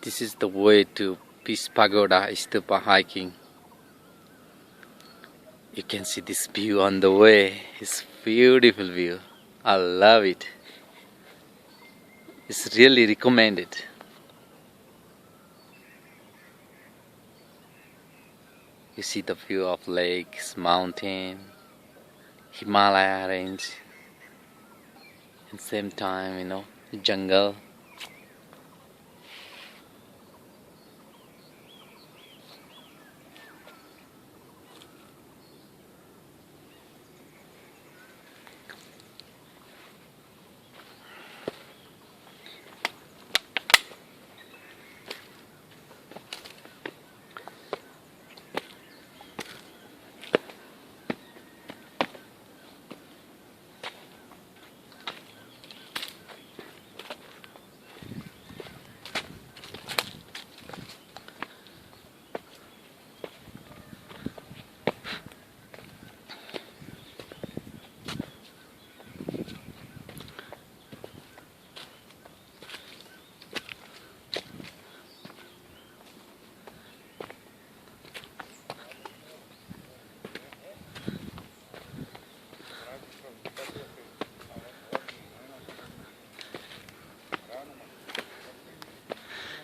This is the way to Peace Pagoda Stupa hiking. You can see this view on the way. It's beautiful view. I love it. It's really recommended. You see the view of lakes, mountain, Himalaya range, and same time, jungle.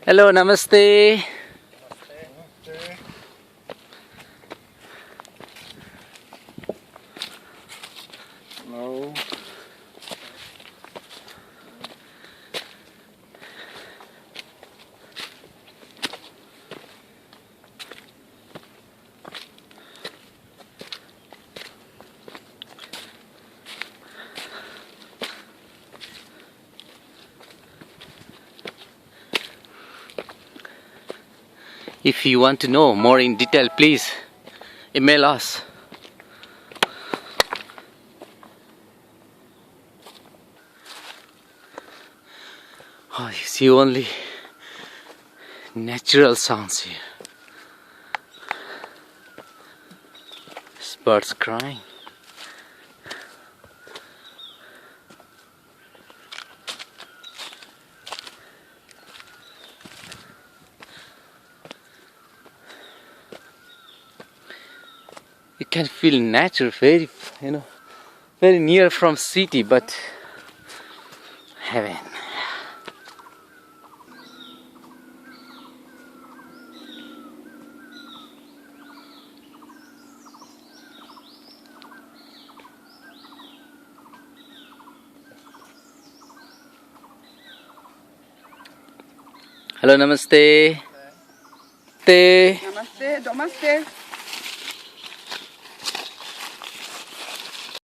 Hello, namaste. Hello. If you want to know more in detail, please email us. Oh, you see only natural sounds here. There's birds crying. You can feel nature very, very near from city, but heaven. Hello, namaste. Namaste, namaste.